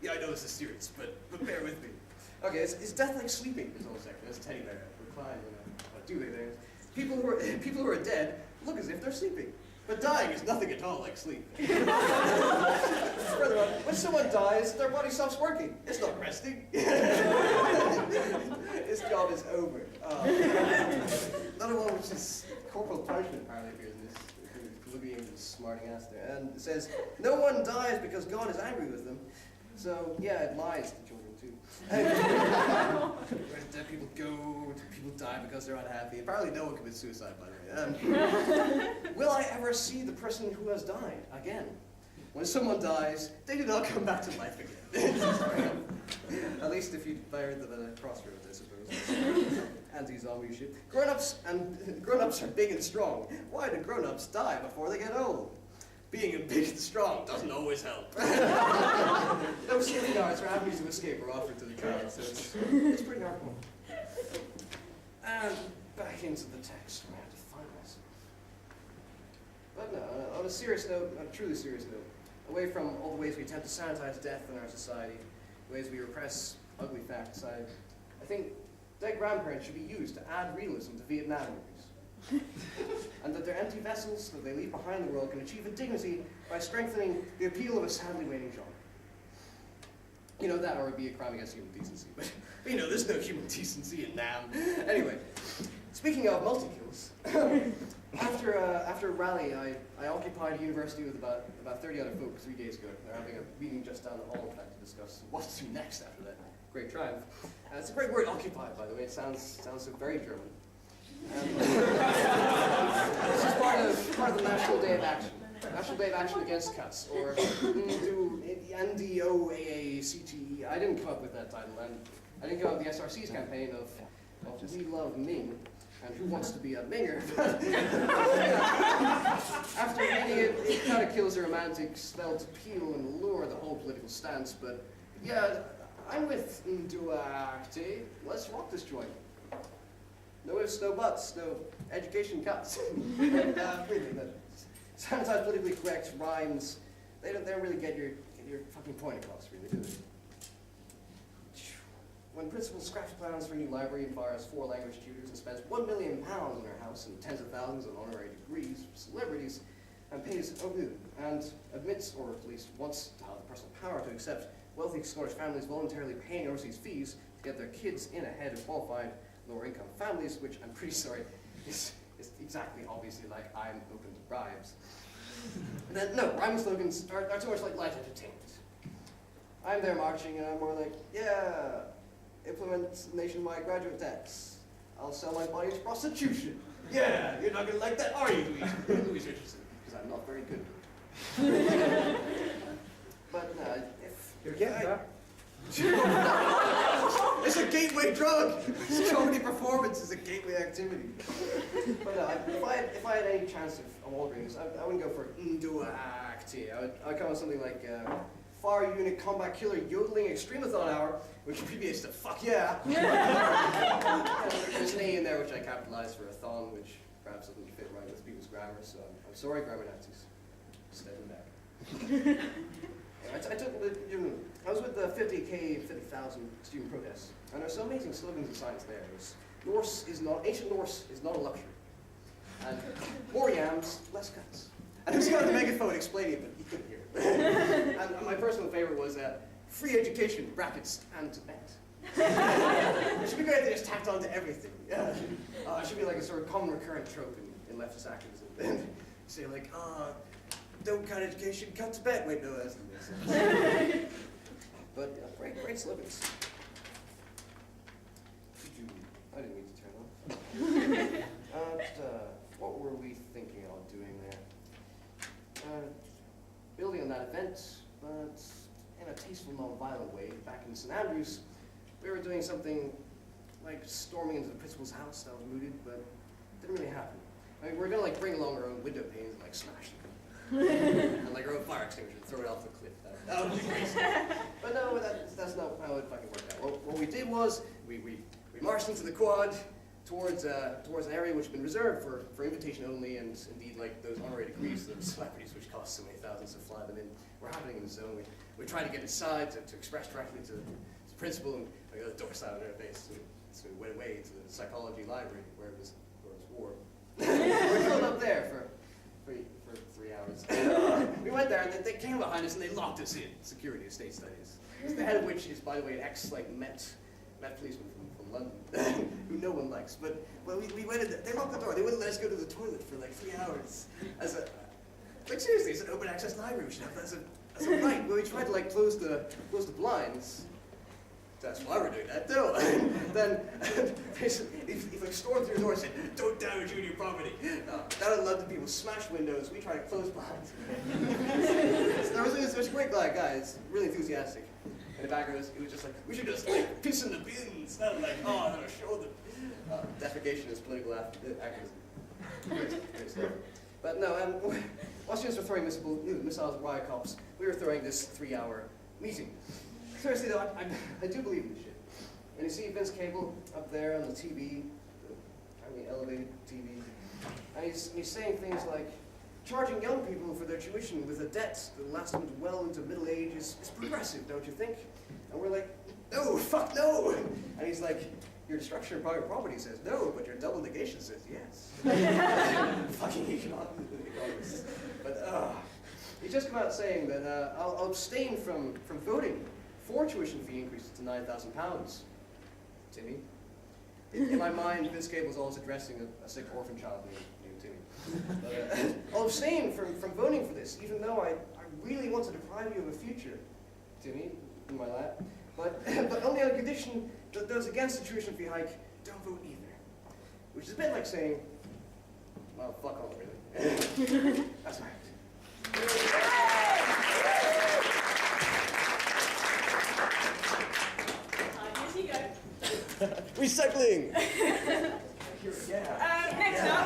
Yeah, I know this is serious, but bear with me. Okay, is death like sleeping? This whole section. There's a teddy bear reclining and do they things. People who are dead look as if they're sleeping. But dying is nothing at all like sleep. Further on, when someone dies, their body stops working. It's not resting. His job is over. Another one which is corporal punishment apparently appears in this. Looking at this smarting ass there. And it says, no one dies because God is angry with them. So, yeah, it lies to children too. Where do dead people go? Do people die because they're unhappy? Apparently no one commits suicide, by the way. Will I ever see the person who has died again? When someone dies, they do not come back to life again. At least if you buried them at a crossroads, I suppose. Anti-zombie shit. Grown-ups are big and strong. Why do grown-ups die before they get old? Being big and strong doesn't always help. No safety yards or avenues of escape are offered to the child, so it's pretty hardcore. And back into the text where I have to find myself. But no, on a serious note, on a truly serious note, away from all the ways we attempt to sanitize death in our society, the ways we repress ugly facts, I think dead grandparents should be used to add realism to Vietnam movies. And that their empty vessels that they leave behind the world can achieve a dignity by strengthening the appeal of a sadly waning genre. You know, that or it would be a crime against human decency. But you know, there's no human decency in Nam. Anyway, speaking of multi-kills, after a rally, I occupied a university with about 30 other folk 3 days ago. They're having a meeting just down the hall, in fact, to discuss what to do next after that great triumph. It's a great word, occupy, by the way. It sounds so very German. This is part of the National Day of Action. National Day of Action Against Cuts, or NDOAACTE. I didn't come up with that title, and I didn't come up with the SRC's campaign of We Love Ming, and Who Wants to Be a Minger. After reading it, it kind of kills the romantic spelled appeal and allure of the whole political stance, but yeah, I'm with Nduakte. Let's rock this joint. No ifs, no buts, no education cuts. And really, the sometimes politically correct rhymes, they don't really get your fucking point across, really, do they? When principal scraps plans for a new library and fires 4 language tutors and spends £1 million in her house and tens of thousands on honorary degrees for celebrities, and pays and admits, or at least wants to have the personal power to accept wealthy Scottish families voluntarily paying overseas fees to get their kids in ahead of qualified lower income families, which I'm pretty sorry is exactly obviously like I'm open to bribes. And then, no, rhyming slogans are too much like light entertainment. I'm there marching and I'm more like, yeah, implement nationwide graduate tax. I'll sell my body to prostitution. Yeah, you're not gonna like that, are you, Louise Richardson? Because I'm not very good. But no, if you're getting that. It's a gateway drug. Comedy performance is a gateway activity. But no, if I had any chance of Walgreens, I wouldn't go for Nduakte. I'd come with something like Fire Unit Combat Killer Yodeling Extremathon Hour, which abbreviates to fuck yeah. There's an A in there which I capitalized for a thon, which perhaps doesn't fit right with people's grammar, so I'm sorry, grammar Nazis. Stepping back. I was with the 50,000 student protests, and there's some amazing slogans and signs there. Ancient Norse is not a luxury. And more yams, less cuts. And he was on the megaphone explaining it, but he couldn't hear it. And my personal favorite was free education, brackets, and Tibet. It should be great if they just tacked on to everything. It should be like a sort of common recurrent trope in leftist activism. And say like, don't cut education, cut Tibet. Wait, no, that's not sense. But great slogans. I didn't mean to turn off. What were we thinking of doing there? Building on that event, but in a tasteful, non-violent way. Back in St. Andrews, we were doing something like storming into the principal's house. That was mooted, but it didn't really happen. I mean, we were gonna like bring along our own window panes and like smash them. And like our own fire extinguisher and throw it off the cliff. That would be crazy. But no, that's not how it fucking worked out. What we did was, we marched into the quad, towards an area which has been reserved for invitation only, and indeed like those honorary degrees of celebrities which cost so many thousands to fly them in, were happening in the zone. We tried to get inside to express directly to the principal, and we got the door slammed in our face, so we went away to the psychology library where it was warm. We curled up there for 3 hours. We went there, and they came behind us and they locked us in. Security of State Studies, the head of which is, by the way, an Met policeman from London, who no one likes. But we went in there, they locked the door. They wouldn't let us go to the toilet for like 3 hours. Like seriously, it's an open access library. We should have that as a right. But we tried to like close the blinds. That's why we're doing that too. Then he like stormed through the door and said, "Don't damage your property." Down in London, people smash windows. We try to close blinds. There was a great guy. It's really enthusiastic. And the back of it was just like, "We should just like piss in the bins." Not like, "Oh, I'm gonna show them." Defecation is political activism. Great stuff. But no, while students were throwing missiles at riot cops, we were throwing this 3-hour meeting. Seriously though, I do believe in this shit. And you see Vince Cable up there on the TV, the elevated TV, and he's saying things like, charging young people for their tuition with a debt that lasts them well into middle age is progressive, don't you think? And we're like, no, fuck no! And he's like, your destruction of private property says no, but your double negation says yes. Fucking economists. But he just come out saying that I'll abstain from voting for tuition fee increases to £9,000. Timmy. In my mind, Vince Cable was always addressing a sick orphan child named Timmy. But, I'll abstain from voting for this, even though I really want to deprive you of a future, Timmy, in my lap. But only on condition that those against the tuition fee hike don't vote either. Which is a bit like saying, well, fuck off, really. That's right. Recycling! Yeah. Next up.